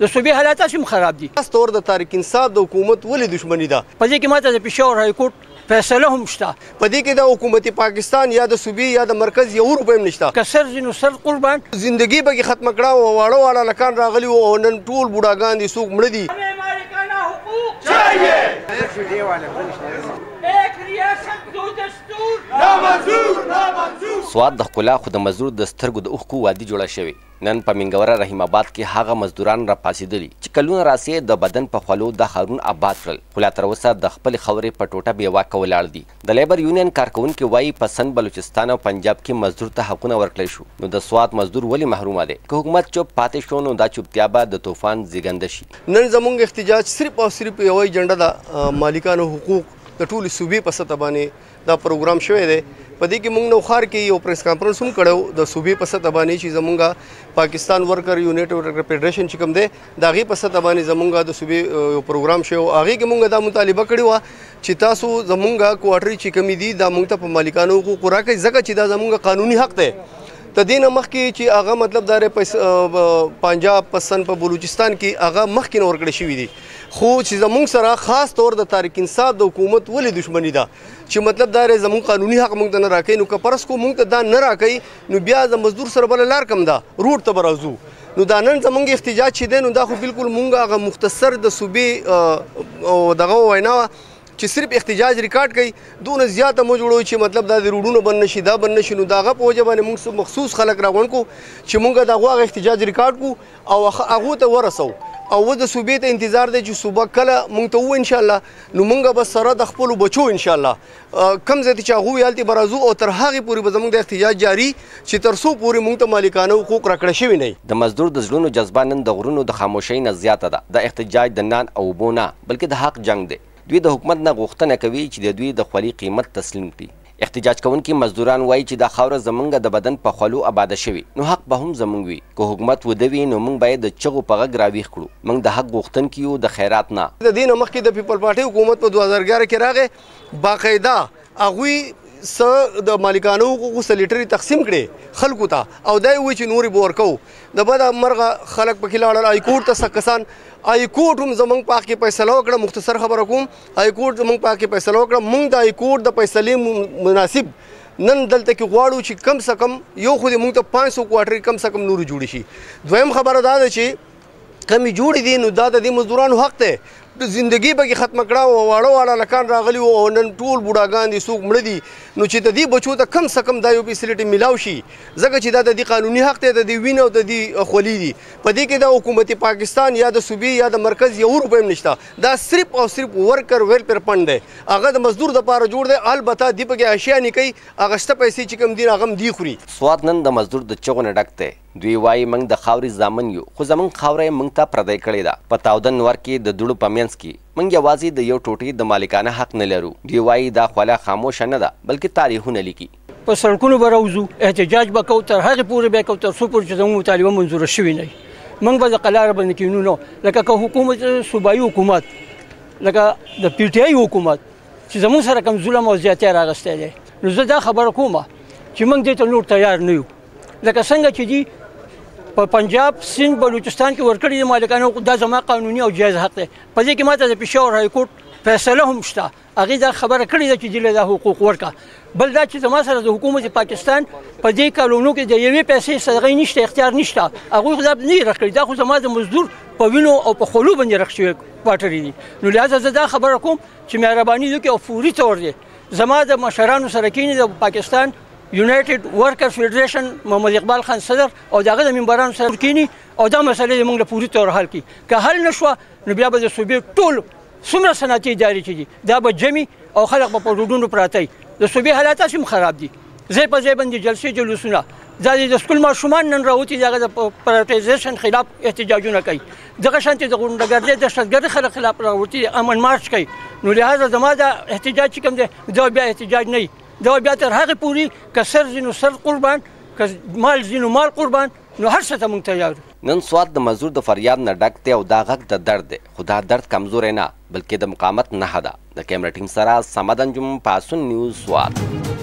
د صوبې حالات هم خراب دي. خاص طور د طارق انصاف د حکومت ولې دښمني ده؟ په دې کې ماته د پېښور های کورټ فیصله هم شته. په دې کې د حکومت پاکستان یا د صوبې یا د مرکز یو روپۍ هم نشته. که سر ځي نو سر قربان. زندګي به کې ختمه کړه او واړه واړه لکان راغلي وو او نن ټول بوډاګان دي، څوک مړه دي. سواد د ښکلا خو د مزدور د سترګو د اوښکو وادي جوړه شوې. نن په منګوره رحیم آباد کې هغه مزدوران را پاڅېدلي چې کلونه راسې د بدن په خولو د ښارون آباد کړل، خو لا تر اوسه د خپلې خاورې په ټوټه بې واکه ولاړ دي. د لیبر یونین کارکوونکي وایي په سند بلوچستان او پنجاب کې مزدور ته حقونه ورکړی شو، نو د سواد مزدور ولې محرومه دی؟ که حکومت چوپ پاتې شو نو دا چوپتیا به د طوفان زیږنده شي. نن زموږ احتجاج صرف او صرف یوه ایجنډه ده، مالکانو حقوق د ټولې صوبې په سطح باندې دا پروګرام شوی دی. په دې کې موږ نوخار کې یو پریس کانفرنس هم کړی د صوبې په سطح باندې چې زموږ پاکستان ورکر یونیټ ورکر فیډریشن چې کوم دی د هغې په سطح باندې زموږ د صوبې یو پروګرام شوی و. هغې کې موږ دا مطالبه کړې وه چې تاسو زموږ کوارټري چې کمې دي دا موږ ته په مالکانو حقوقو راکړئ، ځکه چې دا زموږ قانوني حق دی. د دې نه مخکې چې هغه مطلب دا پنجاب په سن په بلوچستان کې هغه مخکې نه ورکړی شوي دي، خو چې زموږ سره خاص طور د طارق انصاف د حکومت ولې دښمني ده چې مطلب دا زموږ قانوني حق موږ ته نه راکوي. نو که فرض کو موږ ته دا نه راکوي نو بیا د مزدور سره بله لار کم ده، روډ ته به راځو. نو دا نن زموږ احتجاج چې دی نو دا خو بالکل موږ هغه مختصر د صوبې دغه وینا وه چې صرف احتجاج ریکارډ کوي، دونه زیاته مو جوړوي چې مطلب دا د روډونو بند نشي، دا بند نشي. نو د هغه په وجه باندې موږ مخصوص خلک راغونډ کړو چې موږ د هغو هغه احتجاج ریکارډ کړو او هغو ته ورسو او د صوبې ته انتظار دی چې صوبه کله موږ ته ووایي انشاءالله نو موږ به سره د خپلو بچو انشاءالله کم ځای ته چې هغوی هلتې به راځو او تر هغې پورې به زموږ د احتجاج جاري چې تر څو پورې موږ ته مالکانه حقوق راکړه شوي نه وي. د مزدور د زړونو جذبه نن د غرونو د خاموشۍ نه زیاته ده. د احتجاج د نان او اوبو نه بلکې د حق جنګ دی. دوی د حکومت نه غوښتنه کوي چې د دوی د خولي قیمت تسلیم کړي. احتجاج کوونکي مزدوران وایي چې دا خاوره زموږ د بدن په خولو آباده شوي، نو حق به هم زموږ وي. که حکومت وده وي نو موږ باید د چغو په غږ راویښ کړو. موږ د حق غوښتونکي یو، د خیرات نه. د دې نه مخکې د پیپل پارټۍ حکومت په 2011 کې راغی، باقاعده هغوی څه د مالکانو حقوقو سلیټري تقسیم کړي خلکو ته او دا یې وایي چې نورې به ورکوو. د بده مرغه خلک پکې لاړل های کورټ ته. څه کسان های کورټ هم زموږ په حق کې فیصله وکړه. مختصر خبره کوم، های کورټ زموږ په حق کې فیصله وکړه. موږ د های کورټ د فیصلې مناسب نن دلته کې غواړو چې کم څه کم یو خو دې موږ ته 500 کوارټرې کم څه کم نورې جوړې شي. دویم خبره دا ده چې کمې جوړې دي نو دا د دې مزدورانو حق دی. زندګي به کې ختمه کړه او واړه واړه لکان راغلي وو او نن ټول بوډاګان دي، څوک مړه دي. نو چې د دې بچو ته کم څه کم دا یو فیسیلیټي میلاو شي، ځکه چې دا د دې قانوني حق دی، د دې وینې او د دې خولي دي. په دې کې د حکومت پاکستان یا د صوبې یا د مرکز یو روپۍ هم نشته. دا صرف او صرف ورکر ویلفیر فنډ دی، هغه د مزدور دپاره جوړ دی. البته دې پکې اشیا نه کوي، هغه شته پیسې چې کوم دي هغه هم دی خوري. سواد نن د مزدور د چغو نه ډک دی. دوی وایي موږ د خاورې زامن یو، خو زموږ خاوره یې موږ ته پردی کړې ده. په تاوده نور کې د دوړو په منځ کې موږ یوازې د یو ټوټې د مالکانه حق نه لرو. دوی وایي دا خوله خاموشه نه ده بلکې تاریخونه لیکي. په سړکونو به راوځو، احتجاج به کوو، تر هغې پورې به یې کوو تر څو پورې چې زموږ مطالبه منظوره شوې نه وي. موږ به د قلاره باندې کینو نو لکه که حکومت صوبایي حکومت لکه د پی ټي آی حکومت چې زموږ سره کوم ظلم او زیاتی راغستی دی، نو زه دا خبره کومه چې موږ دې ته نور تیار نه یو. لکه څنګه چې دي په پنجاب سند بلوچستان کې ورکړي دي مالکانو حقوق، دا زما قانوني او جایز حق دی. په دې کې ماته د پېښور های کورټ فیصله هم شته، هغې دا خبره کړې ده چې دې له دا حقوق ورکړه. بل دا چې زما سره د حکومت پاکستان په دې کالونو کې د یوې پیسې صدقې نشته، اختیار نشته. هغوی خو دا نه یې رخ کړي، دا خو زما د مزدور په وینو او په خولو باندې رخ شوي کوارټرې دي. نو لهذا زه دا خبره کوم چې مهرباني وکړي او فوري طور دی زما د مشرانو سره کینې د پاکستان یونایټډ ورکر فیډریشن محمد اقبال خان صدر او د هغه د ممبرانو سره کینی او دا مسله موږ له پوری طور حل کړي. که حل نشوه نو بیا به د صوبې ټول څومره صنعتي ادارې چې دي دا به جمعي او خلک به په روډونو پراته وي. د صوبې حالات هم خراب دي، ځای په ځای باندې جلسې جلوسونه، دا د سکول ماشومان نن راوتي د هغه د پرایوټایزیشن خلاف احتجاجونه کوي. دغه شانتې د غونډهګردۍ دهشتګردۍ خلک خلاف راوتي امن مارچ کوي. نو لهذا زما دا احتجاج چې کوم دی دا بیا احتجاج نه وي، دا بیا تر هغې پورې که سر ځي نو سر قربان، که مال ځي نو مال قربان، نو هر څه ته موږ تیار یو. نن سواد د مزدور د فریاد نه ډک دی او دا غږ د درد دی، خو دا درد کمزوری نه بلکې د مقاومت نښه ده. د کیمرا ټیم سره صمد انجم، پاسون نیوز، سواد.